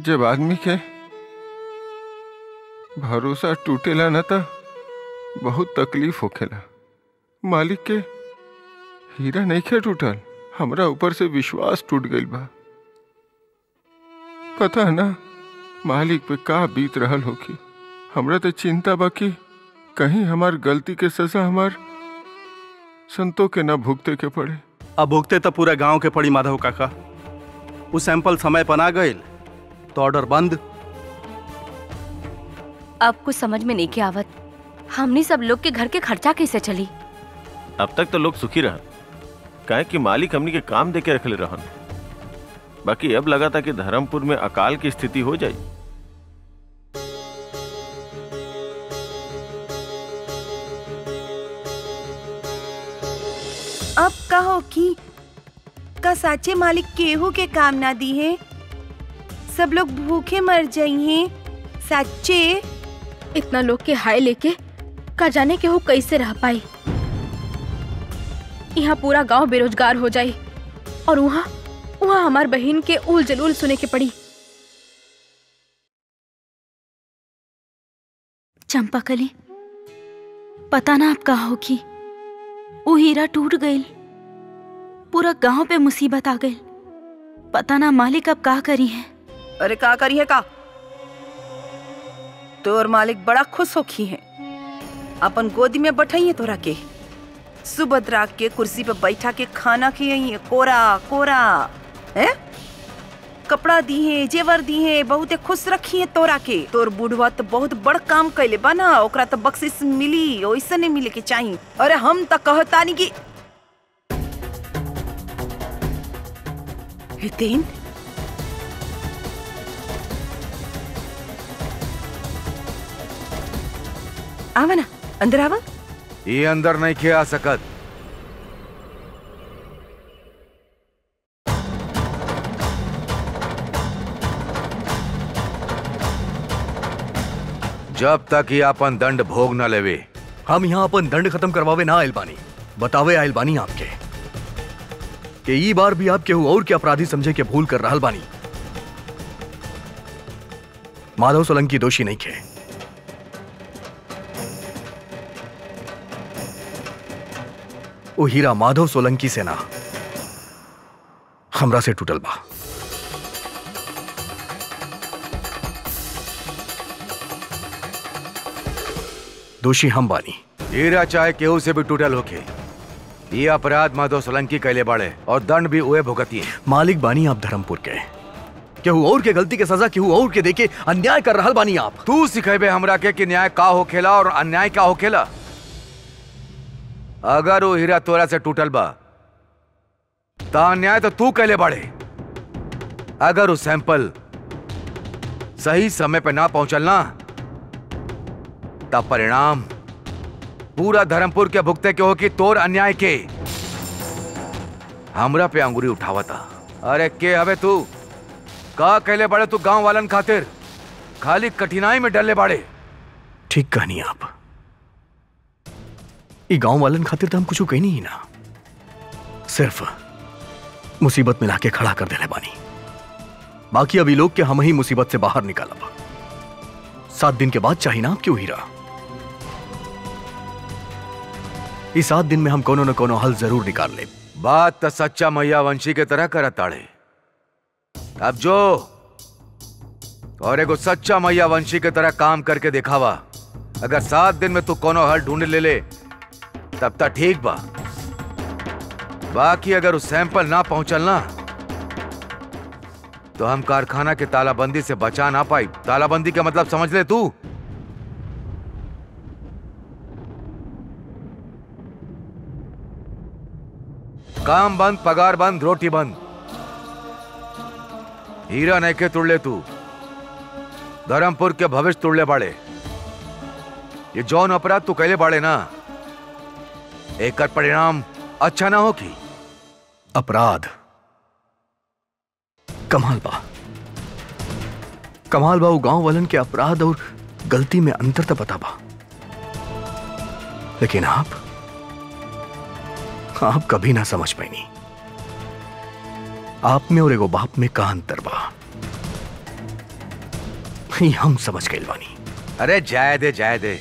जब आदमी के भरोसा टूटेला न त बहुत तकलीफ होखेला। मालिक के हीरा नइखे टूटल, हमरा ऊपर से विश्वास टूट गइल बा। पता है ना मालिक पे का बीत रहल होखी। हमरा तो चिंता बा कि कहीं हमार गलती के सजा हमार संतों के ना भुगते के पड़े। अब भुगते तो पूरा गांव के पड़ी माधव काका। वो सैंपल समय पर ना गइल तो ऑर्डर बंद। अब कुछ समझ में नहीं के आवत, हमनी सब लोग के घर के खर्चा कैसे चली। अब तक तो लोग सुखी रह, काहे कि मालिक हमनी के काम दे के रखले रहन। बाकी अब लगा था कि धर्मपुर में अकाल की स्थिति हो जाए। अब कहो कि का साचे मालिक केहू के काम ना दी है, सब लोग भूखे मर जाई हैं। साचे इतना लोग के हाय लेके का जाने के हो कैसे रह पाई। यहाँ पूरा गांव बेरोजगार हो जाए और वहाँ हमार बहन के उल जलूल सुने के पड़ी। चंपाकली, पता ना अब का होगी। वो हीरा टूट गई, पूरा गांव पे मुसीबत आ गई। पता ना मालिक अब का करी है। अरे का करी है का? तोर मालिक बड़ा खुश होखी है, अपन गोदी में बैठाई है तोरा के, सुभद्रा के कुर्सी पे बैठा के खाना खियाई है, कोरा कोरा है, कपड़ा दी है, जेवर दी है, बहुते खुश रखी है तोरा के। तोर बुढ़वा तो बहुत बड़ काम कैले बना, ओकरा तो बख्शिश मिली, ओइसे नहीं मिले के चाहिए। अरे हम तो कहतानी कि हितेन आवा ना, अंदर आवा। ये अंदर नहीं के आ सकत। जब तक ये अपन दंड भोग न लेवे। हम यहाँ अपन दंड खत्म करवावे ना आइल बानी, बतावे आइल बानी आपके कि ई बार भी आप केहू और के अपराधी समझे के भूल कर रहल बानी। माधव सोलंकी दोषी नहीं खे। वो हीरा माधव सोलंकी से ना हमरा से टूटल बा। दोषी हम बानी। हीरा चाहे केहू से भी टूटल होके, ये अपराध माधव सोलंकी कैले बाड़े और दंड भी उहे भुगती है। मालिक बानी आप धर्मपुर के, केहू और के गलती के सजा केहू और के देके अन्याय कर रहल बानी आप। तू सिखेबे हमरा के कि न्याय का होखेला और अन्याय का होखेला। अगर वो हीरा तोरा से टूटल बा तो अन्याय तो तू कैले बाड़े। अगर वो सैंपल सही समय पे ना पहुंचल ना तब परिणाम पूरा धर्मपुर के भुगते के हो कि तोर अन्याय के। हमरा पे अंगुरी उठावता। अरे के हवे तू? का कैले बाड़े तू गांव वालन खातिर? खाली कठिनाई में डरले बाड़े। ठीक कहनी आप। ई गांव वालन खातिर तो हम कुछ कही नहीं ना, सिर्फ मुसीबत में लाके खड़ा कर देले बानी। बाकी अभी लोग के हम ही मुसीबत से बाहर निकालब। 7 दिन के बाद चाहिए ना आप क्यों हीरा? इस 7 दिन में हम कोनो न कोनो हल जरूर निकाल ले। बात तो सच्चा मैया वंशी के तरह करत ताड़े। अब जो और एगो सच्चा मैया वंशी के तरह काम करके दिखावा। अगर 7 दिन में तू कोनो हल ढूंढ ले तब तक ठीक बा। बाकी अगर उस सैंपल ना पहुंचल ना तो हम कारखाना के तालाबंदी से बचा ना पाई। तालाबंदी का मतलब समझ ले तू। काम बंद, पगार बंद, रोटी बंद। हीरा नहीं के तुड़ले तू, धर्मपुर के भविष्य तुड़ले बाड़े। ये जौन अपराध तू कैले बाड़े ना, एक परिणाम अच्छा ना हो की। अपराध कमाल बा वो गांव वालन के अपराध और गलती में अंतर तो पता बा, लेकिन आप कभी ना समझ पाएनी। आप में और एगो बाप में का अंतर बा। ही हम समझ गए बानी। अरे जाए दे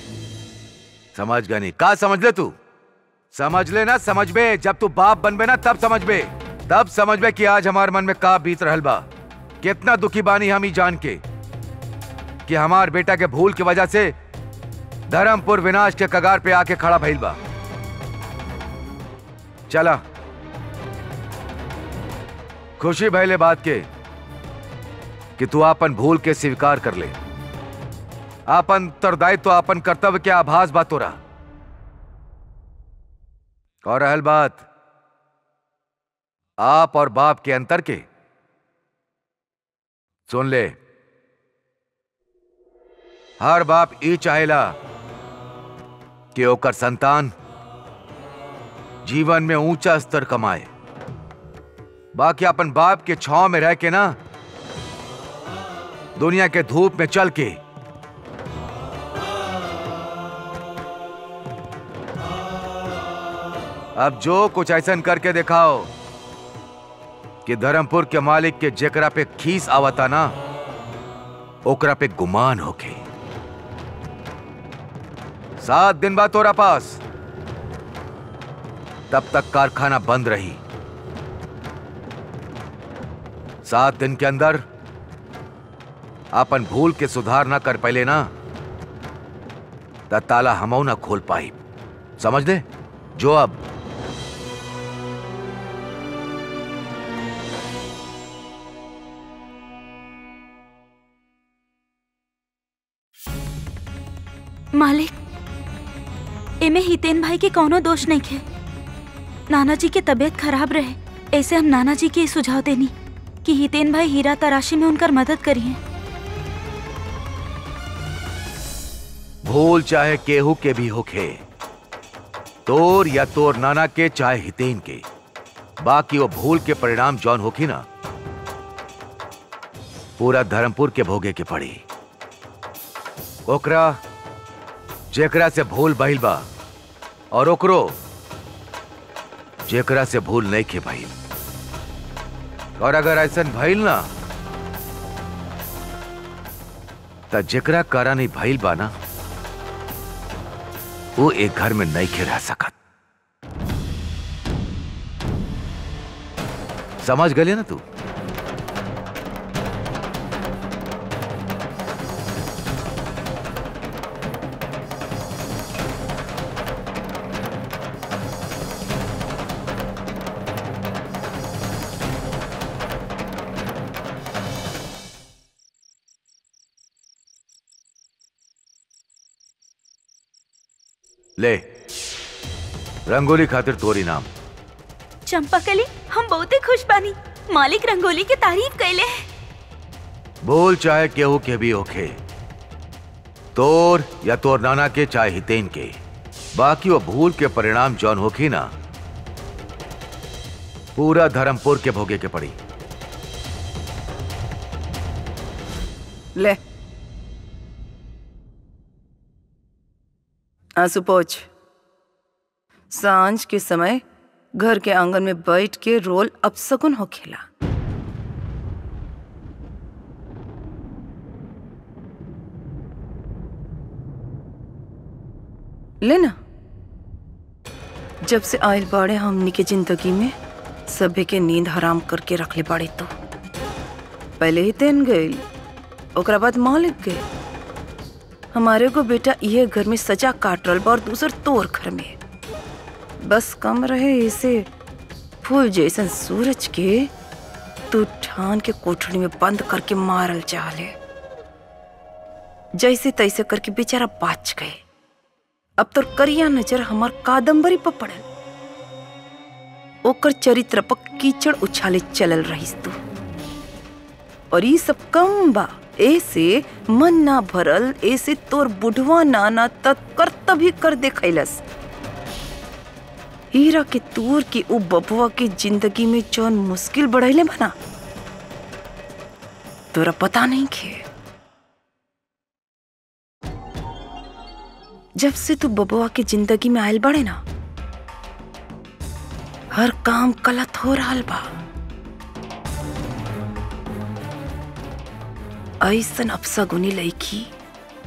समझ गनी का समझ ले तू, समझ ले ना, समझ बे। जब तू बाप बनबे ना तब समझ बे, तब समझ बे कि आज हमार मन में का बीत रहल बा। कितना दुखी बानी हम ही जान के कि हमार बेटा के भूल की वजह से धर्मपुर विनाश के कगार पे आके खड़ा भइल बा। चला खुशी भइले बात के कि तू अपन भूल के स्वीकार कर ले। अपन उत्तरदायित्व, अपन कर्तव्य के आभास बात हो रहा। और रहल बात आप और बाप के अंतर के, सुन ले, हर बाप ई चाहेला कि ओकर संतान जीवन में ऊंचा स्तर कमाए। बाकी अपन बाप के छांव में रह के ना, दुनिया के धूप में चल के अब जो कुछ ऐसा करके दिखाओ कि धर्मपुर के मालिक के जेकरा पे खीस आवता ना, ओकरा पे गुमान होके। 7 दिन बाद तोरा पास, तब तक कारखाना बंद रही। 7 दिन के अंदर अपन भूल के सुधार ना कर पहले ना, त ताला हमऊ ना खोल पाई। समझ ले जो अब। मालिक, एमे हितेन भाई के कौनो दोष नहीं है। नाना जी के तबीयत खराब रहे, ऐसे हम नाना जी के सुझाव देनी कि हितेन भाई हीरा तराशी में उनकर मदद करिए। भूल चाहे केहू के भी होखे, तोर या तोर नाना के चाहे हितेन के, बाकी वो भूल के परिणाम जौन होखी ना, पूरा धर्मपुर के भोगे के पड़ी। ओकरा जेकरा से भूल भइल बा और ओकरो जेकरा से भूल नहीं के भइल। और अगर ऐसा भइल ना, त जेकरा कारण नहीं भइल बा ना, वो एक घर में नहीं के रह सकत। समझ गए ना तू? ले रंगोली खातिर तोरी नाम। चंपाकली, हम बहुते खुश बानी। मालिक रंगोली के तारीफ कैले। बोल चाहे केहू के भी होखे, तोर या तोर नाना के चाहे हितेन के, बाकी वो भूल के परिणाम जौन होखी ना, पूरा धर्मपुर के भोगे के पड़ी। ले आंसू पोंछ। सांझ के समय घर के आंगन में बैठ के रोल अपशकुन हो खेला। लेना, जब से आयल बाड़े हमनी के जिंदगी में, सभे के नींद हराम करके रख ले बाड़े। तो पहले ही तेन गए, ओकरा बाद मालिक गए। हमारे को बेटा ये घर में सजा काट रहा और दूसर तोर घर में। बस कम रहे इसे फूल जैसन सूरज के तू ठान के कोठड़ी में बंद करके मारल चाले। जैसे तैसे करके बेचारा बच गए। अब तो करिया नजर हमार कादम्बरी पर पड़ल, ओकर चरित्र पर कीचड़ उछाले चलल रहीस तू। और ये सब कम बा, ऐसे मन ना भरल, ऐसे तोर बुढ़वा नाना तक कर्तव्य कर देखैलस। हीरा के तूर की उ बबुआ की जिंदगी में जौन मुश्किल बढ़ैले बना, तोरा पता नहीं खे। जब से तू बबुआ की जिंदगी में आयल बड़े ना, हर काम गलत हो रहा बा। ऐसन अपसगुनी लड़की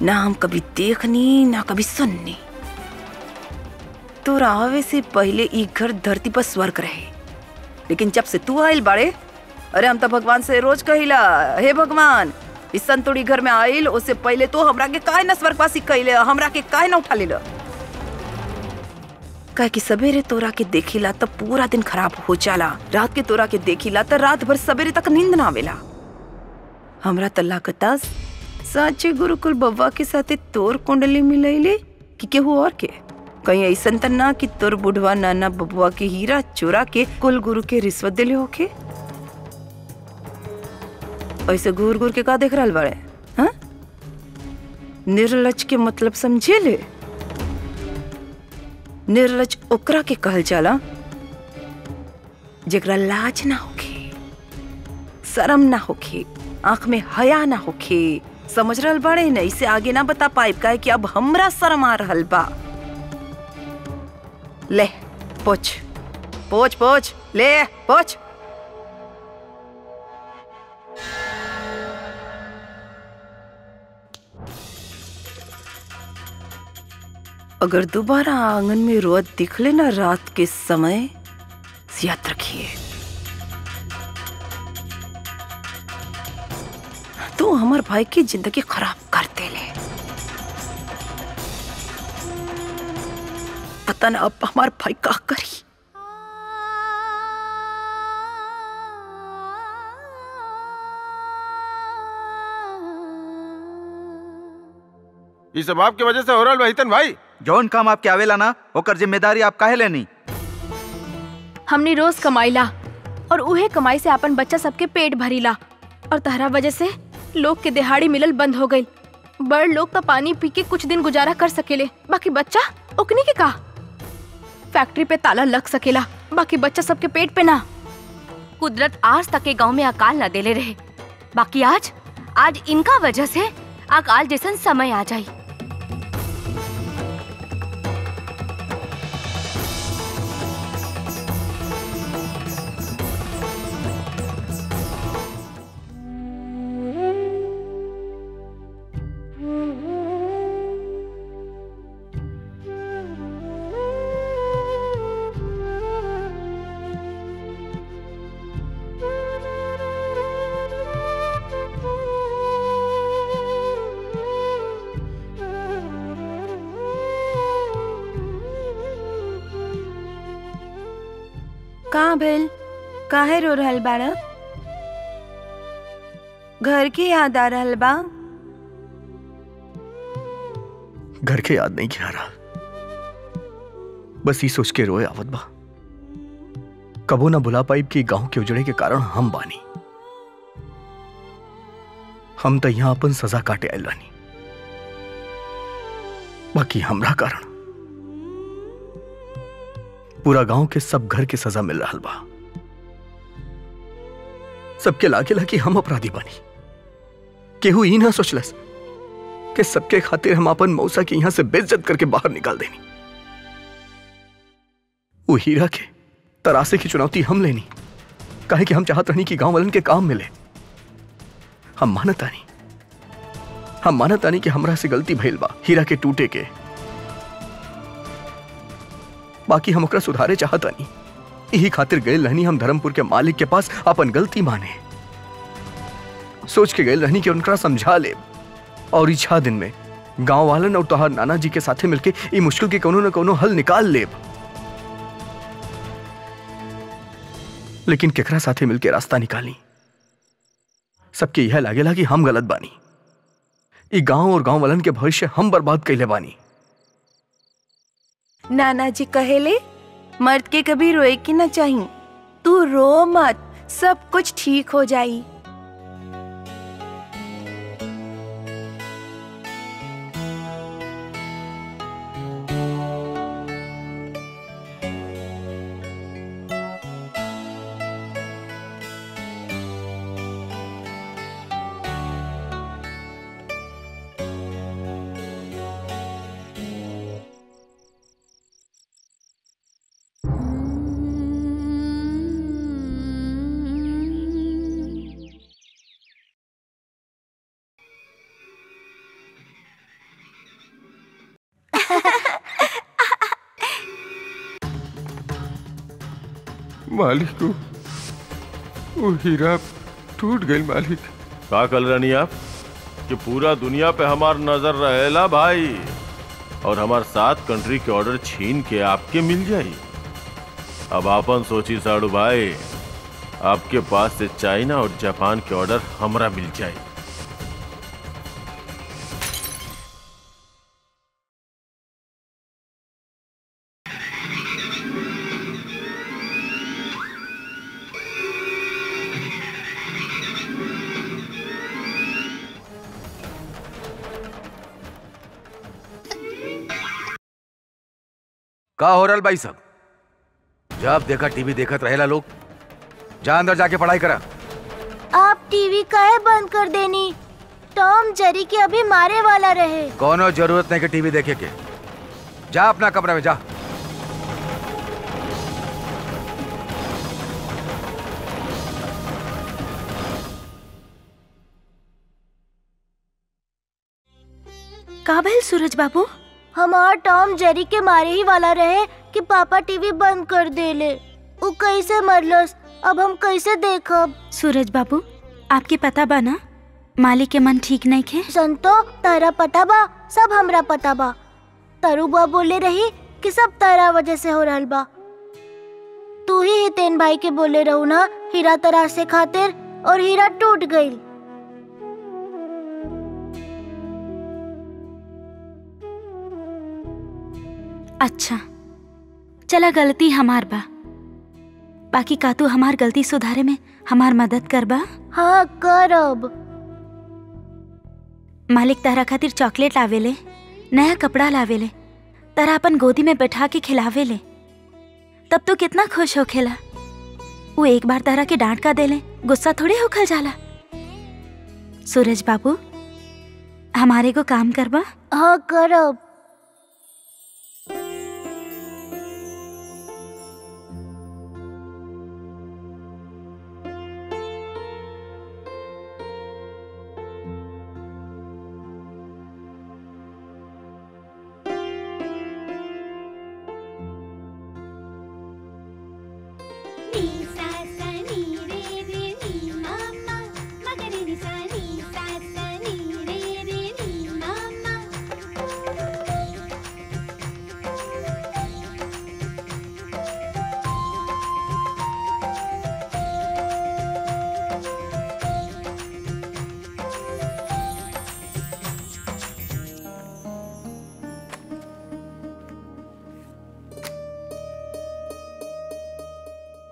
ना हम कभी देखनी ना कभी सुननी। तोरा आवे से पहले ई घर धरती पर स्वर्ग रहे, लेकिन जब से तू आइल बाड़े, अरे हम तो भगवान से रोज कहिला, हे भगवान इस संतोड़ी घर में आइल उससे पहले तो हमरा के काहे न स्वर्गवासी कइले, हमरा के काहे न उठा लेला। काहे कि सवेरे तोरा के देखिला तो पूरा दिन खराब हो जाला, रात के तोरा के देखिला तो रात भर सवेरे तक नींद ना आवेला। हमरा तो लागता साचे गुरुकुल बब्बा के साथे तोर कुंडली मिलैले कि केहू और के। कहीं ऐसन त ना कि तोर बुढ़वा नाना बबुआ के हीरा चोरा के कुल गुरु के रिश्वत दिले होके। ऐसे घूर घूर के का देख रहल बाड़े? हाँ? निर्लज के मतलब समझे ले? निर्लज ओकरा के कहल जाला जेकरा लाज ना होखे, शर्म ना होखे, आंख में हया ना होखे। समझ रहल बाड़े न? इसे आगे ना बता पाइब काहे कि अब हमरा शर्म आ रहल बा। ले पोछ पोछ पोछ, ले पोछ। अगर दोबारा आंगन में रोत दिखले ना रात के समय, याद रखिए तू हमार भाई की जिंदगी खराब कर देले। पता ना अब हमार भाई का करी। ये सब आपकी वजह से हो रहा है हितन भाई। जौन काम आपके आवेला ना ओकर जिम्मेदारी आप काहे लेनी? हमने रोज कमाईला और उहे कमाई से अपन बच्चा सबके पेट भरीला, और तहरा वजह से लोग के दिहाड़ी मिलल बंद हो गई। बड़ लोग तो पानी पी के कुछ दिन गुजारा कर सकेले, बाकी बच्चा ओकनी के का? फैक्ट्री पे ताला लग सकेला, बाकी बच्चा सबके पेट पे ना। कुदरत आज तक के गांव में अकाल न देले रहे, बाकी आज इनका वजह से अकाल जैसन समय आ जाई। का भेल? काहे रो रहल बाड़ा? घर की याद आ रहल बा? घर के याद नहीं किया रहा, बस ये सोच के रोए आवत बा। कबो ना बुला पाइब कि गांव के उजड़े के कारण हम बानी। हम तो यहां अपन सजा काटे आयल बानी, बाकी हमरा कारण पूरा गांव के सब घर के सजा मिल रहा बा। सबके लागेला कि हम अपराधी बनी। केहू ही ना सोचलस कि सबके खातिर हम अपन मौसा के यहां से बेइज्जत करके बाहर निकाल देनी। वो हीरा के तरासे की चुनौती हम लेनी, काहे कि हम चाहत रहनी कि गांव वालन के काम मिले। हम मानतानी कि हमरा से गलती भइल बा हीरा के टूटे के, बाकी हम ओकरा सुधारे चाहतानी। यही खातिर गए रहनी हम धर्मपुर के मालिक के पास अपन गलती माने। सोच के गए रहनी कि उनका समझा ले, और 6 दिन में गांव वालन और तोहार नाना जी के साथे मिलके ई मुश्किल के कोनो न कोनो हल निकाल ले। लेकिन केकरा साथे मिलके रास्ता निकाली? सबके यह लागेला कि हम गलत बानी। ई गांव और गांव वालन के भविष्य हम बर्बाद कैले बानी। नाना जी कहेले मर्द के कभी रोए की ना चाहिए। तू रो मत, सब कुछ ठीक हो जाई। मालिक वो हीरा टूट गई मालिक। का कल रहनी आप कि पूरा दुनिया पे हमार नजर रहेला भाई, और हमार 7 कंट्री के ऑर्डर छीन के आपके मिल जाई। अब आपन सोची साड़ू भाई, आपके पास से चाइना और जापान के ऑर्डर हमरा मिल जाए। का हो रहा भाई सब? जब देखा टीवी देखत रहेला लोग। जा अंदर जाके पढ़ाई करा। आप टीवी काहे बंद कर देनी? टॉम जेरी के अभी मारे वाला रहे। कोनो जरूरत नहीं कि टीवी देखे के। जा अपना कमरे में जा। का भइल सूरज बाबू? हमार टॉम जेरी के मारे ही वाला रहे कि पापा टीवी बंद कर देले। उ कैसे मरलस? अब हम कैसे देखब? सूरज बाबू, आपके पता बा ना मालिक के मन ठीक नहीं खे? संतो तारा पता बा, सब हमरा पता बा। तारू बा बोले रही कि सब तारा वजह से हो रहल बा। तू ही हितेन भाई के बोले रहू ना हीरा तराशे खातिर, और हीरा टूट गई। अच्छा चला, गलती हमार बा। बाकी का तू हमार गलती सुधारे में हमार मदद करबा? हाँ करब। मालिक तारा खातिर चॉकलेट लावेले, नया कपड़ा लावेले, तारा अपन गोदी में बैठा के खिलावेले, तब तो कितना खुश होखेला। वो एक बार तारा के डांट का देले, गुस्सा थोड़े होखल जाला। सूरज बाबू, हमारे को काम करबा? हाँ करब।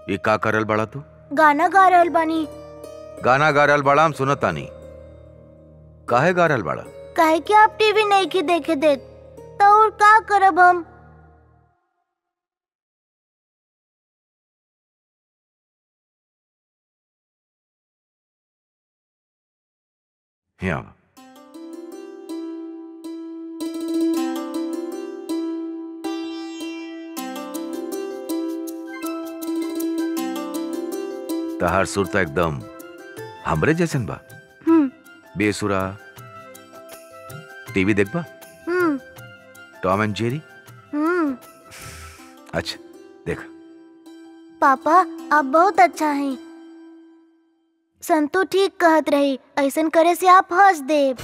ये का करल बड़ा तू? गाना गा रहल बानी। गाना गा रहल बड़ा? हम सुनता नहीं। काहे गा रहल बड़ा? काहे कि आप टीवी नहीं की देखे देत, तो और का करब हम? यहाँ तहार सुर तो एकदम हमरे जैसन बा। बेसुरा। टीवी देखबा? Tom and Jerry? अच्छा देख। पापा आप बहुत अच्छा हैं। संतू ठीक कहत रही, ऐसन करे से आप हंस देब।